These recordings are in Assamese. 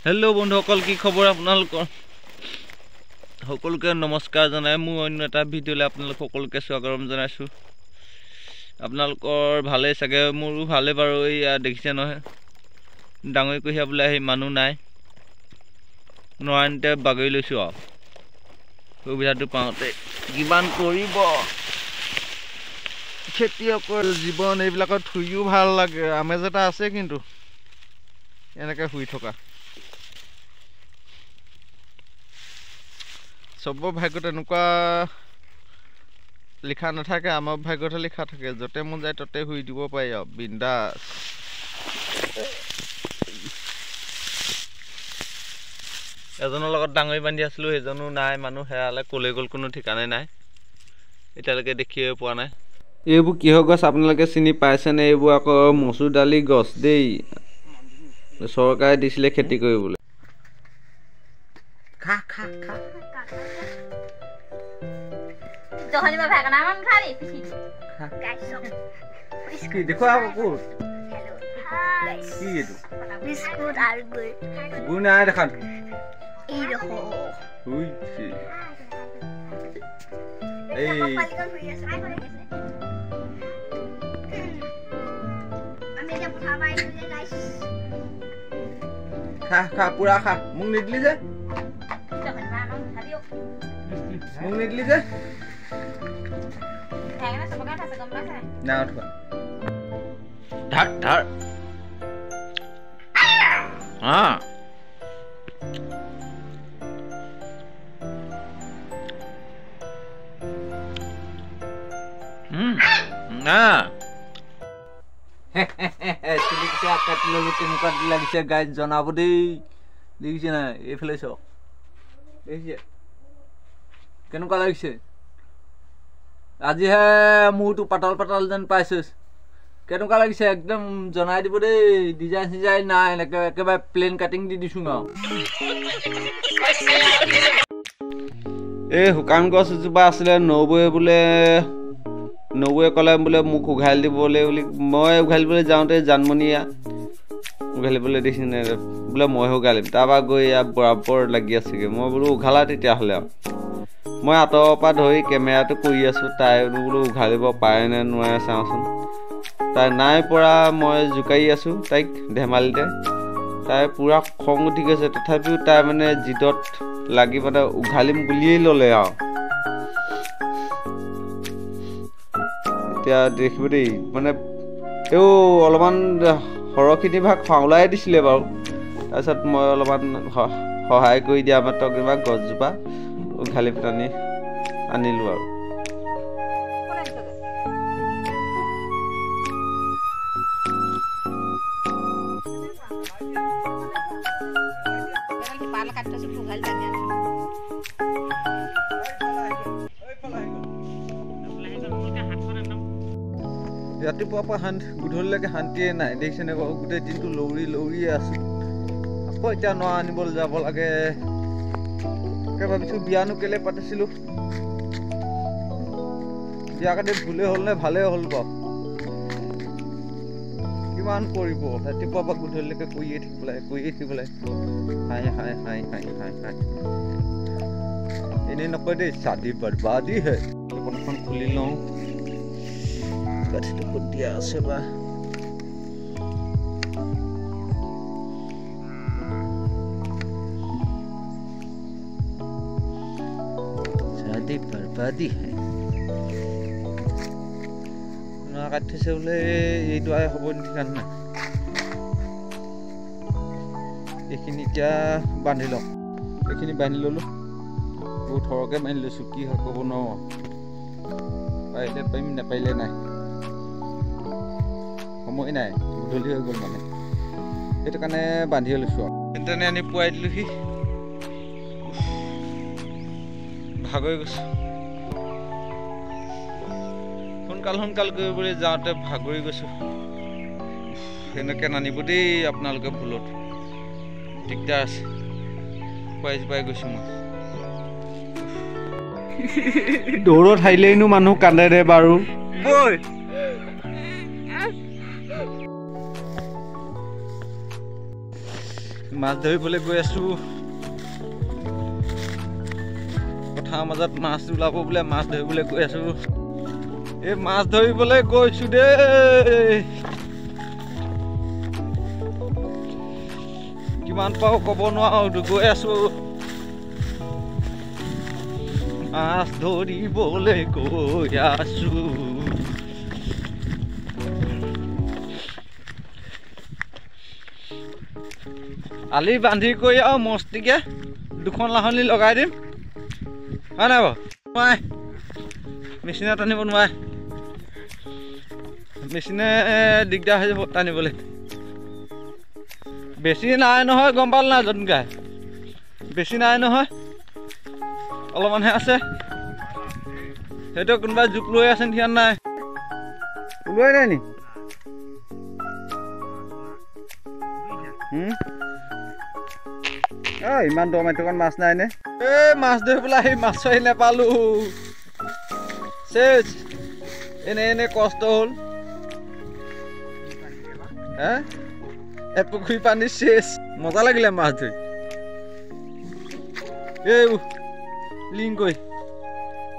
হেল্ল' বন্ধুসকল, কি খবৰ আপোনালোকৰ? সকলোকে নমস্কাৰ জনাই মোৰ অন্য এটা ভিডিঅ'লৈ আপোনালোক সকলোকে স্বাগতম জনাইছোঁ। আপোনালোকৰ ভালেই চাগে, মোৰো ভালেই বাৰু। এয়া দেখিছে নহয়, ডাঙৰি কঢ়িয়া বোলে আহি মানুহ নাই, নৰাণীতে বাগৰি লৈছোঁ আৰু সুবিধাটো পাওঁতে। কিমান কৰিব খেতিয়কৰ জীৱন, এইবিলাকত শুইও ভাল লাগে, আমেজ এটা আছে কিন্তু এনেকৈ শুই থকা। চবৰ ভাগ্যত এনেকুৱা লিখা নাথাকে, আমাৰ ভাগ্যতহে লিখা থাকে। য'তে মন যায় ততে শুই দিব পাৰি আৰু বিন্দাছ। এজনৰ লগত ডাঙৰি বান্ধি আছিলোঁ, সেইজনো নাই, মানুহ হেৰালে, ক'লৈ গ'ল কোনো ঠিকানে নাই, এতিয়ালৈকে দেখিয়ে পোৱা নাই। এইবোৰ কিহৰ গছ আপোনালোকে চিনি পাইছেনে? এইবোৰ আকৌ মচুৰ দালি গছ দেই, চৰকাৰে দিছিলে খেতি কৰিবলৈ। খা খা খা দেখুৱা আকৌ কি এইটো বিস্কুট আৰু গুড় নাই দেখা খা খা পুৰা খা। মোক নিদিলি যে, মোক নিদিলি যে না উঠোৱা ধাৰ ধাৰ কেনেকুৱা লাগিছে গাইজ জনাব দেই। দেখিছে নাই? এইফালে চাওক, দেখিছে কেনেকুৱা লাগিছে? আজিহে মূৰটো পাতল পাতল যেন পাইছোঁ। কেনেকুৱা লাগিছে একদম জনাই দিব দেই। ডিজাইন চিজাইন নাই, এনেকৈ একেবাৰে প্লেন কাটিং দি দিছোঁ আৰু। এই শুকান গছ এজোপা আছিলে, নবৌয়ে বোলে ক'লে বোলে মোক উঘালি দিবলৈ বুলি। মই উঘালিবলৈ যাওঁতে জানমণিয়া উঘালিবলৈ দেখিছিলে বোলে মইহে উঘালিম। তাৰপৰা গৈ ইয়াত বৰাবৰ লাগি আছেগৈ। মই বোলো উঘালা তেতিয়াহ'লে আৰু। মই আঁতৰৰ পৰা ধৰি কেমেৰাটো কৰি আছোঁ, তাই বোলো উঘালিব পাৰে নে নোৱাৰে চাওঁচোন। তাই নাই পৰা, মই জোকাৰি আছোঁ তাইক ধেমালিতে। তাই পূৰা খং উঠি গৈছে, তথাপিও তাই মানে জিদত লাগি মানে উঘালিম বুলিয়েই ল'লে আৰু। এতিয়া দেখিব দেই, মানে তেওঁ অলপমান সৰহখিনি ভাগ ফাউলাই দিছিলে বাৰু। তাৰপিছত মই অলপমান সহায় কৰি দিয়া মাত্ৰ কিবা গছজোপা উঘালি পেলানি আনিলোঁ আৰু। ৰাতিপুৱাৰ পৰা গধূলিলৈকে শান্তিয়ে নাই, দেখিছেনে বাৰু? গোটেই দিনটো লৰিয়ে আছোঁ। আকৌ এতিয়া নৰা আনিবলৈ যাব লাগে। তাকে ভাবিছোঁ বিয়ানো কেলৈ পাতিছিলোঁ, বিয়া কাটি ভুলেই হ'ল নে ভালেই হ'ল বাৰু। কিমান কৰিব, ৰাতিপুৱাৰ পৰা গধূলিলৈকে কৰিয়ে থাকিব লাগে। হাই হাই হাই হাই হাই হাই, এনেই নকয় দেই, চাদি বৰবাদি হে। দোকানখন খুলি লওঁ, কাঠিটো ক'ত দিয়া আছে বা। शादी बर्बादी है। কাটি থৈছে বোলে, এইটো আই হ'ব ঠিকান নাই। এইখিনি এতিয়া বান্ধি লওঁ, এইখিনি বান্ধি ল'লোঁ। বহুত সৰহকৈ বান্ধি লৈছোঁ, কি হয় ক'ব নোৱাৰোঁ। পাৰিলে পাৰিম, নাপাৰিলে নাই। সময় নাই, গধূলি হৈ গ'ল মানে, সেইটো কাৰণে বান্ধি লৈছোঁ আৰু। তেনে আনি পুৱাই দিলোঁহি, ভাগৰি গৈছোঁ। সোনকাল কৰিবলৈ যাওঁতে ভাগৰি গৈছোঁ। সেনেকৈ নানিব দেই আপোনালোকে ভুলত, দিগদাৰ আছে। পাই গৈছোঁ মই। দৌৰত হাৰিলেইনো মানুহ কান্দে দে বাৰু। বৈ মাছ ধৰিবলৈ গৈ আছো পথাৰৰ মাজত মাছ ওলাব বোলে মাছ ধৰিবলৈ গৈ আছো এই মাছ ধৰিবলৈ গৈছো দেই কিমান পাও ক'ব নোৱাৰো গৈ আছো মাছ ধৰিবলৈ গৈ আছো আলি বান্ধি কৰি আৰু মস্তিকে দুখন লাহনি লগাই দিম হয় নাই বাৰু নোৱাই মেচিনে টানিব নোৱাৰে মেচিনে দিগদাৰ হৈ যাব টানিবলৈ বেছি নাই নহয় গম পাল নাই যতন গাই বেছি নাই নহয় অলপমানহে আছে সেইটো কোনোবাই জোক লৈ আছে ধ্যান নাই ওলোৱাই নাই নি ইমান দম এটুকান মাছ নাই নে এই মাছ ধৰিবলৈ আহি মাছ আহি নেপালো চেচ এনে এনে কষ্ট হ'ল হে এপুখুৰী পানী চেচ মজা লাগিলে মাছ ধৰি এই লিং কৈ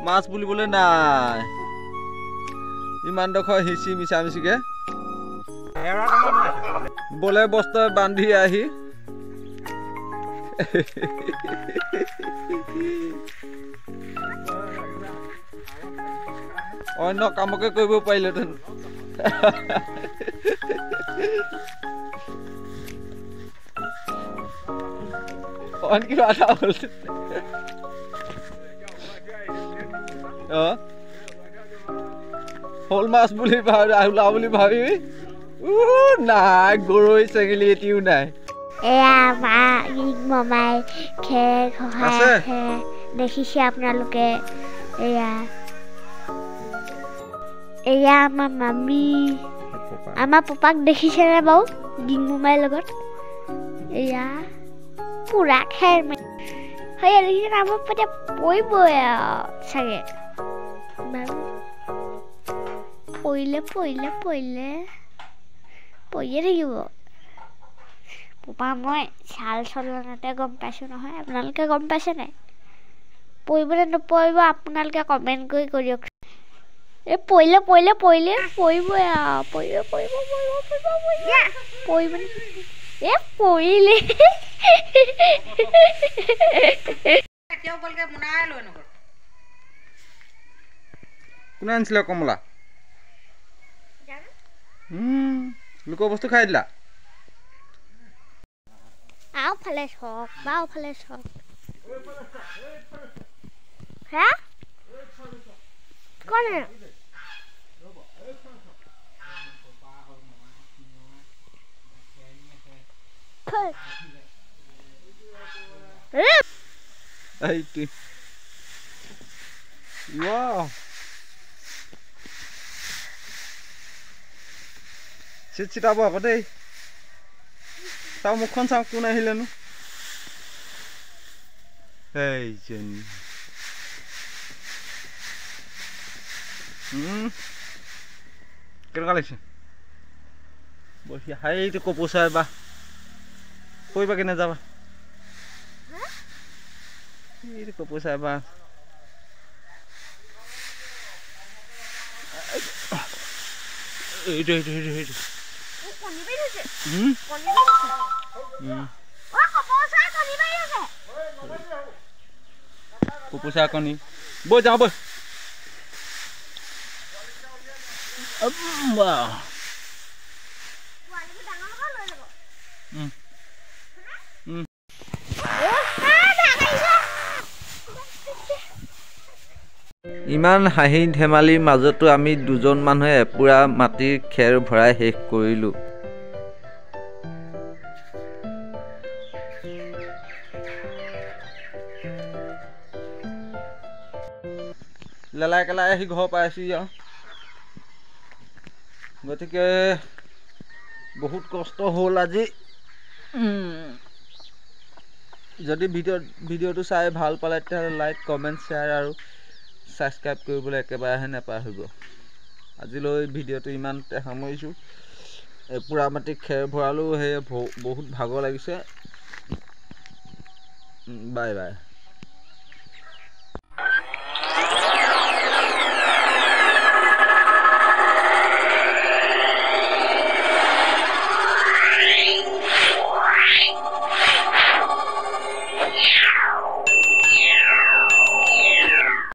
মাছ বুলিবলৈ নাই ইমান ডোখৰ হিচি মিছা মিছিকে বলে বস্তাই বান্ধি আহি অন্য কামকে কৰিব পাৰিলেহেঁতেন অইন কিবা এটা হ'ল শ'ল মাছ বুলি ভাবি ওলা বুলি ভাবি নাই গৰৈ চেঙেলী এটিও নাই এয়া মামাই খেৰ খহাই দেখিছে আপোনালোকে এয়া এয়া আমাৰ মামী আমাৰ পাপাক দেখিছেনে বাৰু গিং মোমাইৰ লগত এয়া পুৰা খেৰ সেয়া দেখিছে আমাৰ পাতে পৰিবই চাগে পৰিলে পৰিলে পৰিলে পৰিয়ে থাকিব পপা মই চাল চলনতে গম পাইছোঁ নহয় আপোনালোকে গম পাইছে নাই পৰিব নে নপৰিব আপোনালোকে কমেণ্ট কৰি দিয়ক এই পৰিলে পৰিলে পৰিলে পৰিবই পৰিব পৰিব পৰিব পৰিব পৰিব এই পৰিলে কোনে আনিছিলে কমলা লোকৰ বস্তু খাই দিলা বাওঁফালে চক বাওঁফালে চক হা কোনে চিট চিটাব আকৌ দেই তাৰ মুখখন চাওঁ কোন আহিলেনো এইজনী কেনেকুৱা লাগিছে বঢ়িয়া সেইটো কপৌচাই বা কৰিবা কেনে যাবা এইটো কপৌচাই বা এইটো এইটো এইটো এইটো কপৌচা কণী বৈ যাওঁ বৈ ইমান হাঁহি ধেমালিৰ মাজতো আমি দুজন মানুহে এপুৰা মাটিৰ খেৰ ভৰাই শেষ কৰিলোঁ লেলাই কেলাই আহি ঘৰ পাইছোঁ আৰু গতিকে বহুত কষ্ট হ'ল আজি যদি ভিডিঅ'টো চাই ভাল পালে তেতিয়াহ'লে লাইক কমেণ্ট শ্বেয়াৰ আৰু ছাবস্ক্ৰাইব কৰিবলৈ একেবাৰেহে নাপাহৰিব আজিলৈ ভিডিঅ'টো ইমানতে সামৰিছোঁ পুৰা মাটি খেৰ ভৰালোঁ সেয়ে বহুত ভাগৰ লাগিছে বাই বাই।